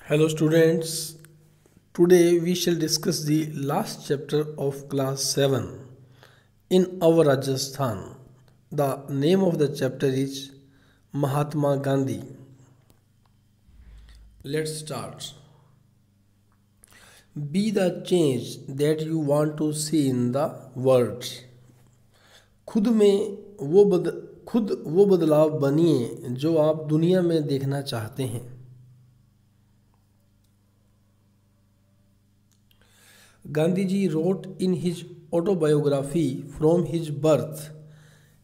Hello students, today we shall discuss the last chapter of class 7 in our Rajasthan. The name of the chapter is Mahatma Gandhi. Let's start. Be the change that you want to see in the world. खुद वो बदलाव बनिए जो आप दुनिया में देखना चाहते हैं. Gandhiji wrote in his autobiography from his birth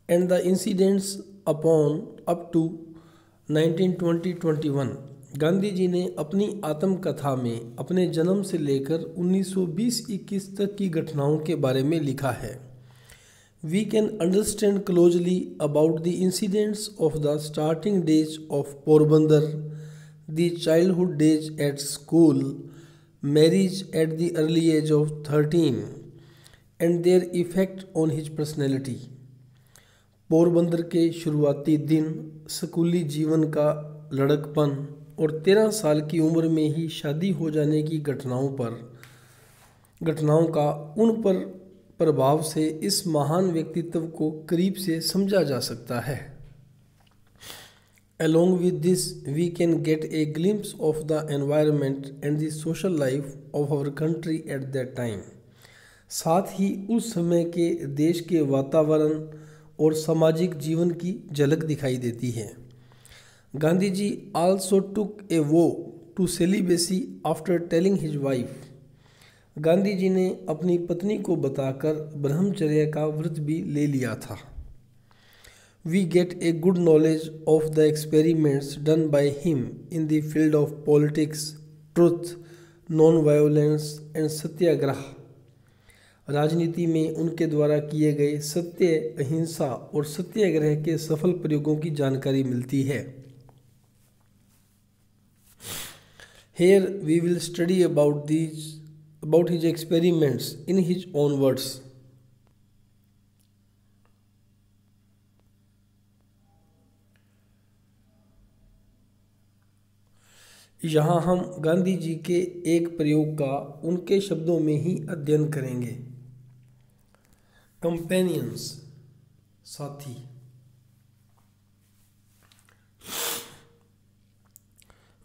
and the incidents up to 1920-21. Gandhi ji ने अपनी आत्मकथा में अपने जन्म से लेकर 1920-21 तक की घटनाओं के बारे में लिखा है. We can understand closely about the incidents of the starting days of Porbandar, the childhood days at school, marriage at the early age of 13, and their effect on his personality. Porbandar के शुरुआती दिन, स्कूली जीवन का लड़कपन और 13 साल की उम्र में ही शादी हो जाने की घटनाओं का उन पर प्रभाव से इस महान व्यक्तित्व को करीब से समझा जा सकता है. Along with this, we can get a glimpse of the environment and the social life of our country at that time. साथ ही उस समय के देश के वातावरण और सामाजिक जीवन की झलक दिखाई देती है. Gandhi ji also took a vow to celibacy after telling his wife. Gandhi ji ने अपनी पत्नी को बताकर ब्रह्मचर्य का व्रत भी ले लिया था. We get a good knowledge of the experiments done by him in the field of politics, truth, non-violence and सत्याग्रह. राजनीति में उनके द्वारा किए गए सत्य, अहिंसा और सत्याग्रह के सफल प्रयोगों की जानकारी मिलती है. Here we will study about his experiments in his own words. यहाँ हम गांधी जी के एक प्रयोग का उनके शब्दों में ही अध्ययन करेंगे. कंपेनियंस, साथी.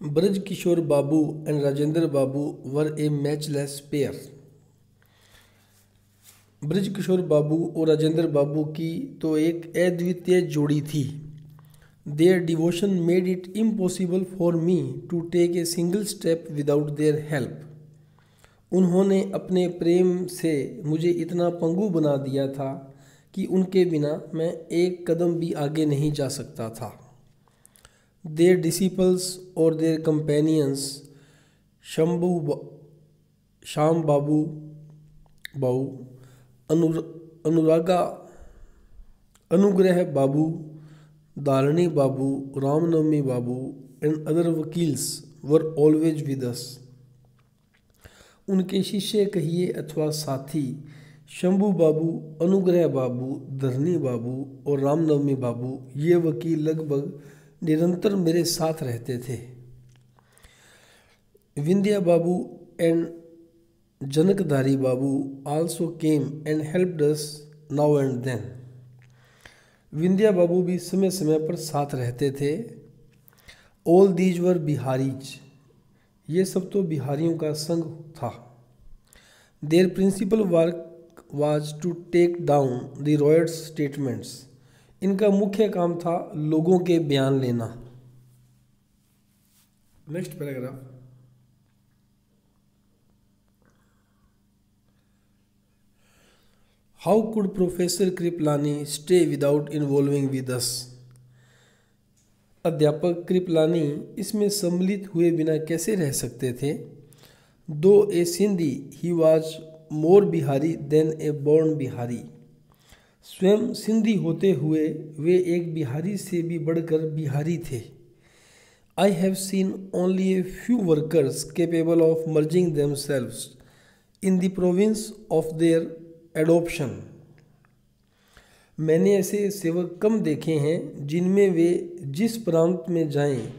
Braj Kishore Babu and Rajendra Babu were a matchless pair. Braj Kishore Babu और राजेंद्र बाबू की तो एक अद्वितीय जोड़ी थी. Their devotion made it impossible for me to take a single step without their help. उन्होंने अपने प्रेम से मुझे इतना पंगु बना दिया था कि उनके बिना मैं एक कदम भी आगे नहीं जा सकता था. Their disciples or their companions, Shyam बाबू, अनुग्रह बाबू, Dharani Babu, Ramnavami Babu and other वकील्स were always with us. उनके शिष्य कहिए अथवा साथी शंभू बाबू, अनुग्रह बाबू, धरनी बाबू और रामनवमी बाबू, ये वकील लगभग निरंतर मेरे साथ रहते थे. Vindhya Babu and Janakdhari Babu also came and helped us now and then. Vindhya Babu भी समय समय पर साथ रहते थे. All these were बिहारीज, ये सब तो बिहारियों का संग था. Their principal work was to take down the riots statements. इनका मुख्य काम था लोगों के बयान लेना. Next paragraph. How could Professor Kripalani stay without involving with us? अध्यापक कृपलानी इसमें सम्मिलित हुए बिना कैसे रह सकते थे. Though a Sindhi, he was more Bihari than a born Bihari. स्वयं सिंधी होते हुए वे एक बिहारी से भी बढ़कर बिहारी थे. I have seen only a few workers capable of merging themselves in the province of their adoption. मैंने ऐसे सेवक कम देखे हैं जिनमें वे जिस प्रांत में जाएं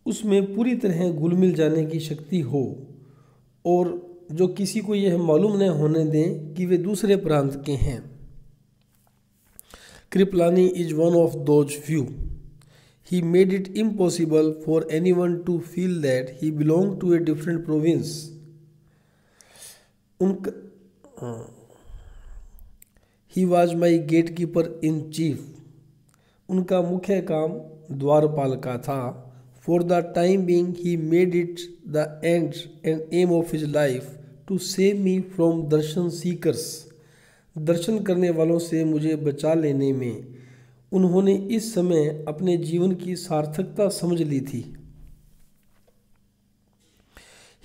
उसमें पूरी तरह घुल मिल जाने की शक्ति हो और जो किसी को यह मालूम न होने दें कि वे दूसरे प्रांत के हैं। Kripalani is one of those few. He made it impossible for anyone to feel that he belonged to a different province. He was my gatekeeper in chief. उनका मुख्य काम द्वारपाल का था। For the time being, he made it the end and aim of his life to save me from darshan seekers. दर्शन करने वालों से मुझे बचा लेने में उन्होंने इस समय अपने जीवन की सार्थकता समझ ली थी।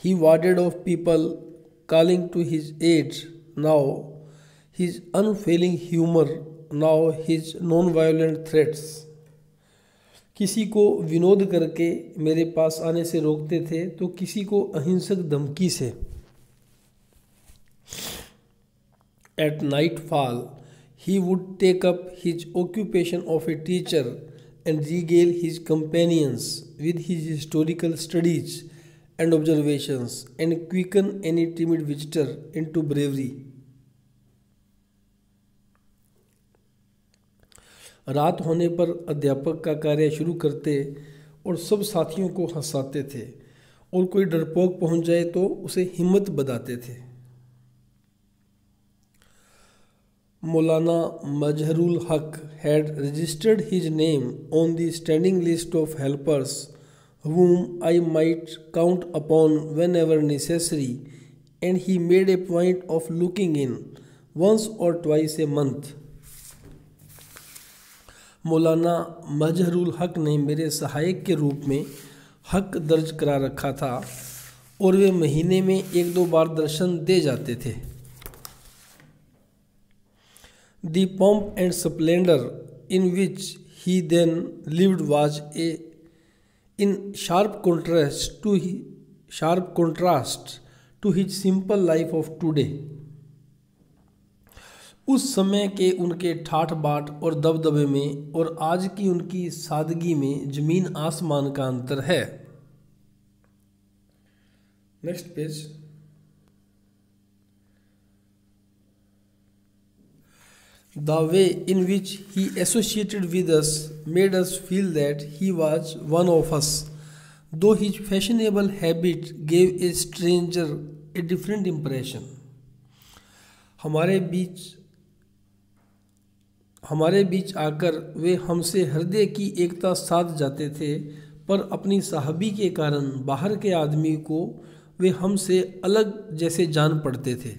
He warded off people calling to his aid, now his unfailing humor, now his non-violent threats. किसी को विनोद करके मेरे पास आने से रोकते थे तो किसी को अहिंसक धमकी से। At nightfall, he would take up his occupation of a teacher and regale his companions with his historical studies and observations and quicken any timid visitor into bravery. रात होने पर अध्यापक का कार्य शुरू करते और सब साथियों को हंसाते थे और कोई डरपोक पहुंच जाए तो उसे हिम्मत बधाते थे। Maulana Mazharul Haq had registered his name on the standing list of helpers whom I might count upon whenever necessary, and he made a point of looking in once or twice a month. मौलाना मजहरुल हक ने मेरे सहायक के रूप में हक दर्ज करा रखा था और वे महीने में 1-2 बार दर्शन दे जाते थे। The pomp and splendor in which he then lived was in sharp contrast to his simple life of today. उस समय के उनके ठाठ बाट और दबदबे में और आज की उनकी सादगी में जमीन आसमान का अंतर है। Next page. The way in which he associated with us made us feel that he was one of us, though his fashionable habit gave a stranger a different impression. हमारे बीच आकर वे हमसे हृदय की एकता साध जाते थे, पर अपनी साहबी के कारण बाहर के आदमी को वे हमसे अलग जैसे जान पड़ते थे।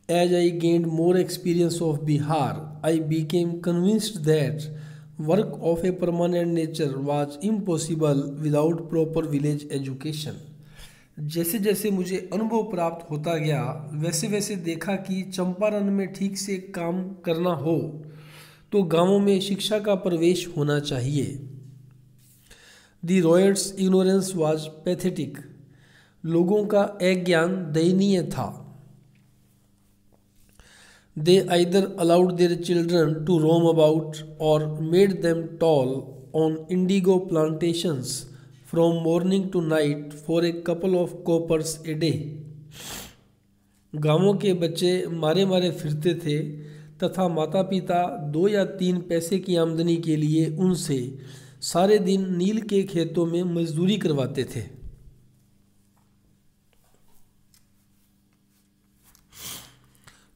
As I gained more experience of Bihar, I became convinced that work of a permanent nature was impossible without proper village education. जैसे जैसे मुझे अनुभव प्राप्त होता गया वैसे वैसे देखा कि चंपारण में ठीक से काम करना हो तो गांवों में शिक्षा का प्रवेश होना चाहिए। The riots' ignorance was pathetic. लोगों का अज्ञान दयनीय था। They either allowed their children to roam about or made them toil on indigo plantations from morning to night for a couple of coppers a day. गांवों के बच्चे मारे मारे फिरते थे तथा माता पिता 2 या 3 पैसे की आमदनी के लिए उनसे सारे दिन नील के खेतों में मजदूरी करवाते थे।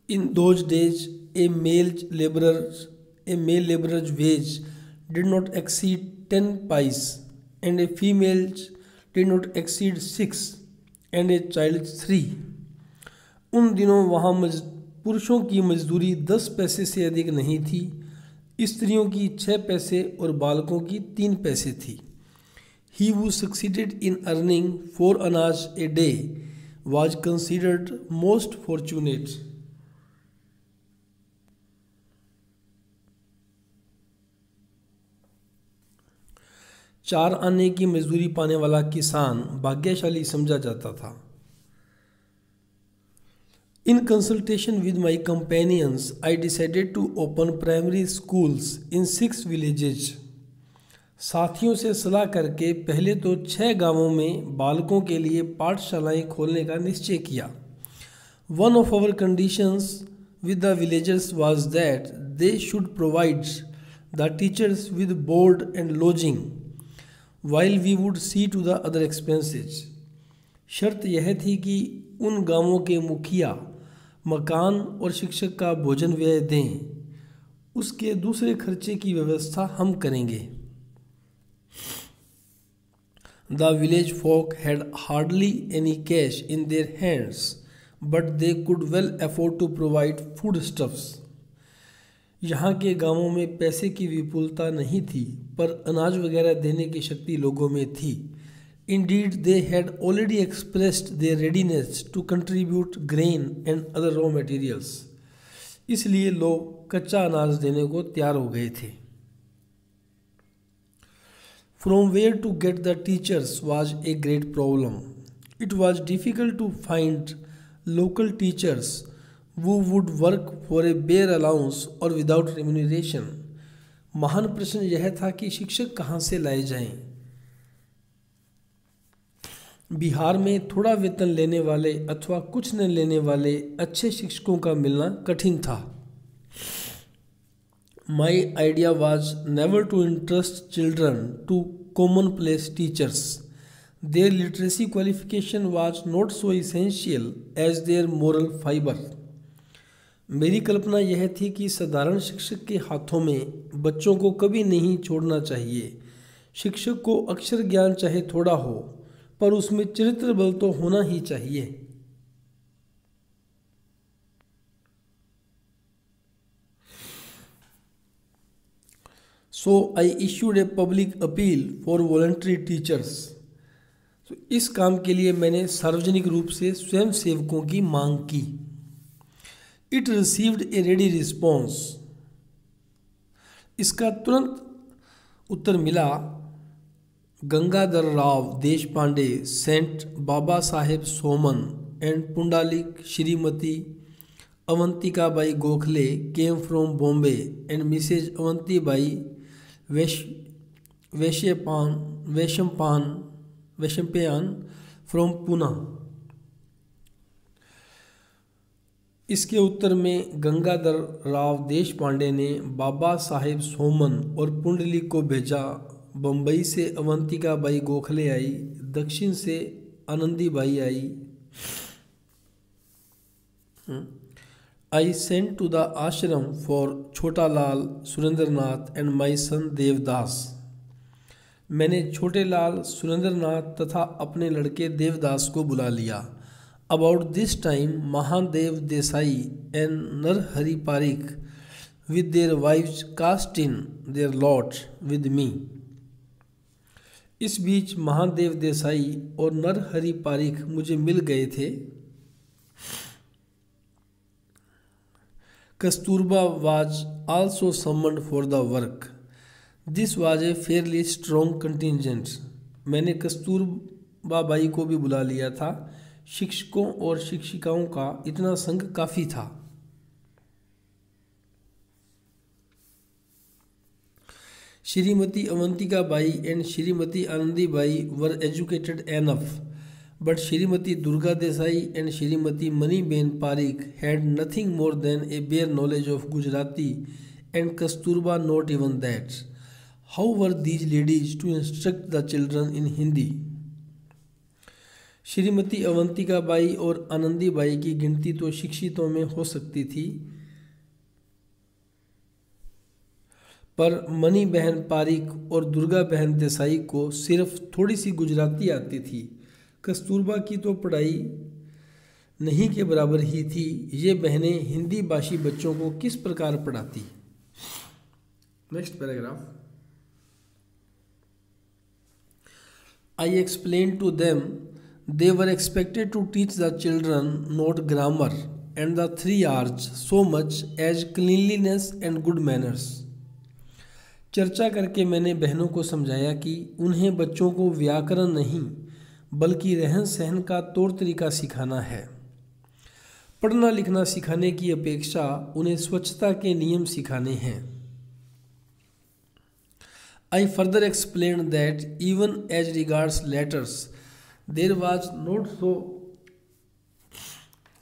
In those days, a male laborer's wage did not exceed 10 pice, and a female's did not exceed 6, and a child's 3. उन दिनों वहाँ पुरुषों की मजदूरी 10 पैसे से अधिक नहीं थी, स्त्रियों की 6 पैसे और बालकों की 3 पैसे थी। He who succeeded in earning 4 annas a day was considered most fortunate. 4 आने की मजदूरी पाने वाला किसान भाग्यशाली समझा जाता था। In consultation with my companions, I decided to open primary schools in 6 villages. साथियों से सलाह करके पहले तो 6 गांवों में बालकों के लिए पाठशालाएं खोलने का निश्चय किया। One of our conditions with the villagers was that they should provide the teachers with board and lodging, while we would see to the other expenses. शर्त यह थी कि उन गांवों के मुखिया मकान और शिक्षक का भोजन व्यय दें, उसके दूसरे खर्चे की व्यवस्था हम करेंगे। The village folk had hardly any cash in their hands, but they could well afford to provide foodstuffs. यहाँ के गांवों में पैसे की विपुलता नहीं थी, पर अनाज वगैरह देने की शक्ति लोगों में थी। Indeed, they had already expressed their readiness to contribute grain and other raw materials. इसलिए लोग कच्चा अनाज देने को तैयार हो गए थे। From where to get the teachers was a great problem. It was difficult to find local teachers who would work for a bare allowance or without remuneration. महान प्रश्न यह था कि शिक्षक कहाँ से लाए जाएं। बिहार में थोड़ा वेतन लेने वाले अथवा कुछ न लेने वाले अच्छे शिक्षकों का मिलना कठिन था। My idea was never to entrust children to commonplace teachers. Their literacy qualification was not so essential as their moral fiber. मेरी कल्पना यह थी कि साधारण शिक्षक के हाथों में बच्चों को कभी नहीं छोड़ना चाहिए। शिक्षक को अक्षर ज्ञान चाहे थोड़ा हो, पर उसमें चरित्र बल तो होना ही चाहिए। So I issued a public appeal for voluntary teachers. तो इस काम के लिए मैंने सार्वजनिक रूप से स्वयं सेवकों की मांग की। It received a ready response. इसका तुरंत उत्तर मिला। Gangadhar Rao Deshpande, saint Baba Saheb Soman and Pundalik Shrimati Avantikabai Gokhale came from Bombay and Mrs. Avantibai Vaishampayan from Pune. इसके उत्तर में गंगाधर राव देशपांडे ने बाबा साहेब सोमन और पुंडलिक को भेजा। बम्बई से अवंतिकाबाई गोखले आई, दक्षिण से आनंदीबाई आई। I sent to the ashram for Chhotelal, Surendranath and my son Devdas. मैंने छोटे लाल, सुरेंद्रनाथ तथा अपने लड़के देवदास को बुला लिया। About this time, Mahadev Desai and Narhari Pareek with their wives cast in their lot with me. इस बीच महादेव देसाई और नरहरि पारिक मुझे मिल गए थे। Kasturba was also summoned for the work. This was a fairly strong contingent. मैंने कस्तूरबा बाई को भी बुला लिया था। शिक्षकों और शिक्षिकाओं का इतना संघ काफ़ी था। Shrimati Avantikabai and Shrimati Anandibai were educated enough, but Shrimati Durga Desai and Shrimati Maniben Pareek had nothing more than a bare knowledge of Gujarati and Kasturba not even that. How were these ladies to instruct the children in Hindi? Shrimati Avantikabai और आनंदीबाई की गिनती तो शिक्षितों में हो सकती थी, पर मनी बहन पारिक और दुर्गा बहन देसाई को सिर्फ थोड़ी सी गुजराती आती थी। कस्तूरबा की तो पढ़ाई नहीं के बराबर ही थी। ये बहनें हिंदी भाषी बच्चों को किस प्रकार पढ़ाती। Next paragraph. I explain to them they were expected to teach the children not grammar and the 3 R's so much as cleanliness and good manners. चर्चा करके मैंने बहनों को समझाया कि उन्हें बच्चों को व्याकरण नहीं बल्कि रहन सहन का तौर तरीका सिखाना है। पढ़ना लिखना सिखाने की अपेक्षा उन्हें स्वच्छता के नियम सिखाने हैं। I further explained that even as regards letters, there was not so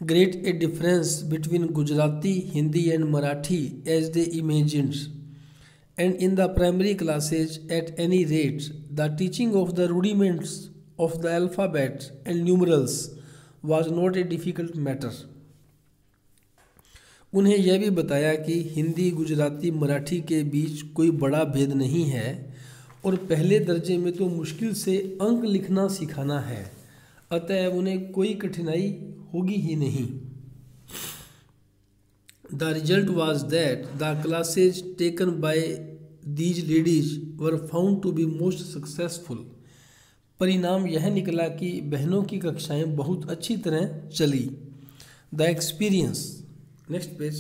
great a difference between Gujarati, Hindi, and Marathi as they imagined. And in the primary classes, at any rate, the teaching of the rudiments of the alphabet and numerals was not a difficult matter. उन्हें यह भी बताया कि हिंदी, गुजराती, मराठी के बीच कोई बड़ा भेद नहीं है और पहले दर्जे में तो मुश्किल से अंक लिखना सिखाना है, अतएव उन्हें कोई कठिनाई होगी ही नहीं. The result was that the classes taken by these ladies were found to be most successful. परिणाम यह निकला कि बहनों की कक्षाएं बहुत अच्छी तरह चली. The experience. Next page.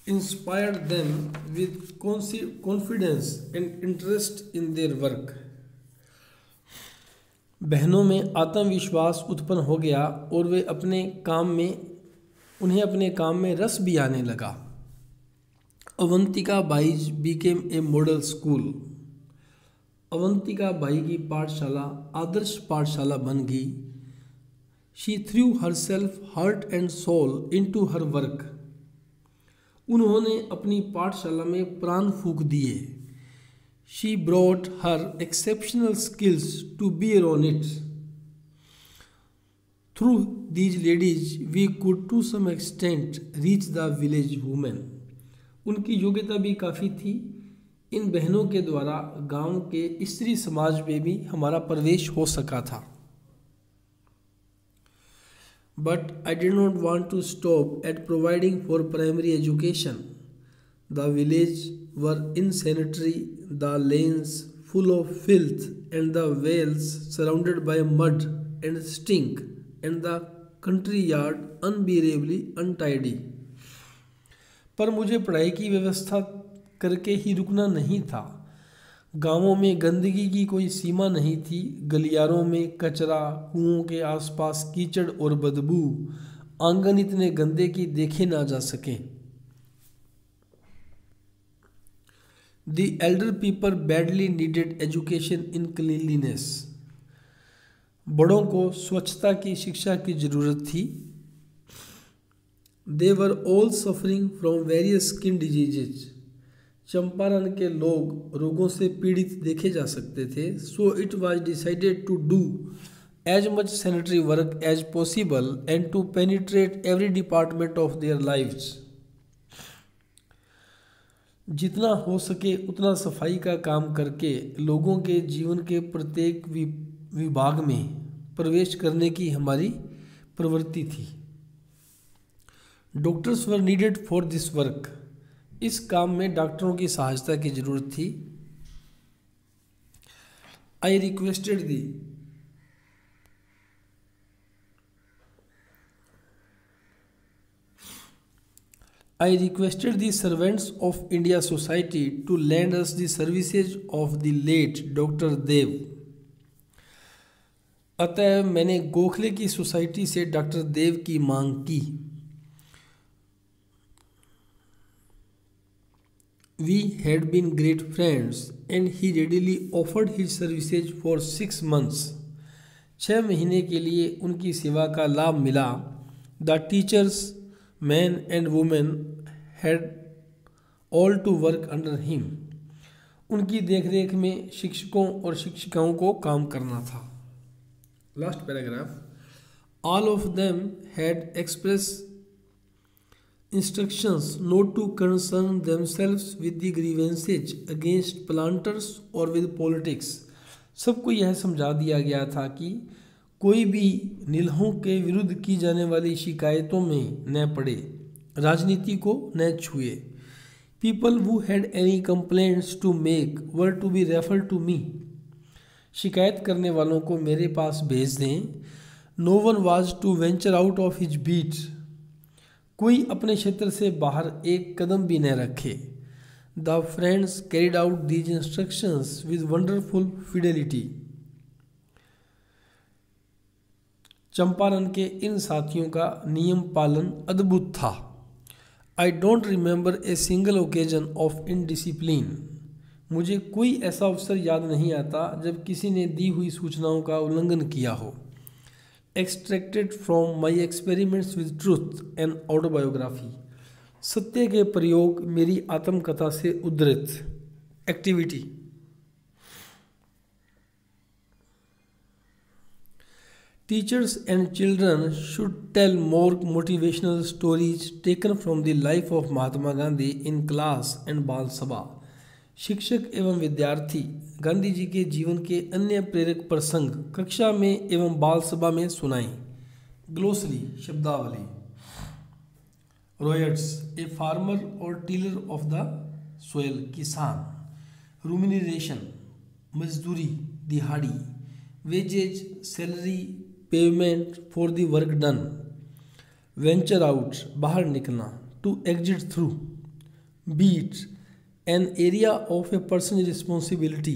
Inspired them with confidence and interest in their work. बहनों में आत्मविश्वास उत्पन्न हो गया और वे उन्हें अपने काम में रस भी आने लगा. Avantika Bai's became a model school. Avantika Bai की पाठशाला आदर्श पाठशाला बन गई. She threw herself heart and soul into her work. उन्होंने अपनी पाठशाला में प्राण फूंक दिए. She brought her exceptional skills to bear on it. Through these ladies, we could to some extent reach the village women. उनकी योग्यता भी काफ़ी थी. इन बहनों के द्वारा गांव के स्त्री समाज में भी हमारा प्रवेश हो सका था. But I did not want to stop at providing for primary education. The village were insanitary, the lanes full of filth, and the wells surrounded by mud and stink, and the country yard unbearably untidy. पर मुझे पढ़ाई की व्यवस्था करके ही रुकना नहीं था. गांवों में गंदगी की कोई सीमा नहीं थी. गलियारों में कचरा, कुओं के आसपास कीचड़ और बदबू, आंगन इतने गंदे कि देखे ना जा सकें. The elder people badly needed education in cleanliness. बड़ों को स्वच्छता की शिक्षा की जरूरत थी. They were all suffering from various skin diseases. Champaran के लोग रोगों से पीड़ित देखे जा सकते थे. So it was decided to do as much sanitary work as possible and to penetrate every department of their lives. जितना हो सके उतना सफाई का काम करके लोगों के जीवन के प्रत्येक विभाग में प्रवेश करने की हमारी प्रवृत्ति थी. Doctors were needed for this work. इस काम में डॉक्टरों की सहायता की जरूरत थी. I requested the servants of India Society to lend us the services of the late Dr. देव. अतः मैंने गोखले की सोसाइटी से डॉक्टर देव की मांग की. We had been great friends and he readily offered his services for 6 months. 6 महीने के लिए उनकी सेवा का लाभ मिला. The teachers, men and women, had all to work under him. उनकी देखरेख में शिक्षकों और शिक्षिकाओं को काम करना था. Last paragraph. All of them had expressed instructions not to concern themselves with the grievances against planters or with politics. सबको यह समझा दिया गया था कि कोई भी नीलहों के विरुद्ध की जाने वाली शिकायतों में न पड़े, राजनीति को न छुए. People who had any complaints to make were to be referred to me. शिकायत करने वालों को मेरे पास भेज दें. No one was to venture out of his beat. कोई अपने क्षेत्र से बाहर एक कदम भी न रखे. The friends carried out these instructions with wonderful fidelity. Champaran के इन साथियों का नियम पालन अद्भुत था. I don't remember a single occasion of indiscipline. मुझे कोई ऐसा अवसर याद नहीं आता जब किसी ने दी हुई सूचनाओं का उल्लंघन किया हो। Extracted from my experiments with truth and autobiography. सत्य के प्रयोग मेरी आत्मकथा से उद्धृत। Activity: Teachers and children should tell more motivational stories taken from the life of Mahatma Gandhi in class and Bal Sabha। शिक्षक एवं विद्यार्थी गांधी जी के जीवन के अन्य प्रेरक प्रसंग कक्षा में एवं बाल सभा में सुनाएं। ग्लोसरी शब्दावली: रॉयट्स, ए फार्मर और टीलर ऑफ द सोयल, किसान। रूमिनेशन, मजदूरी, दिहाड़ी। Wages, salary, payment for the work done. Venture out, बाहर निकलना। To exit through. Beat, an area of a person responsibility,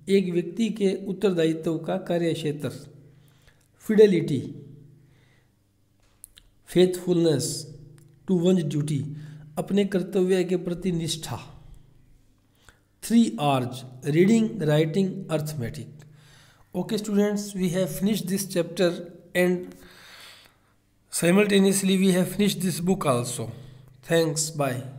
एक व्यक्ति के उत्तरदायित्व का कार्यक्षेत्र। Fidelity, faithfulness to one's duty, अपने कर्तव्य के प्रति निष्ठा। 3 R's: reading, writing, arithmetic. Okay students, we have finished this chapter and simultaneously we have finished this book also. Thanks, bye.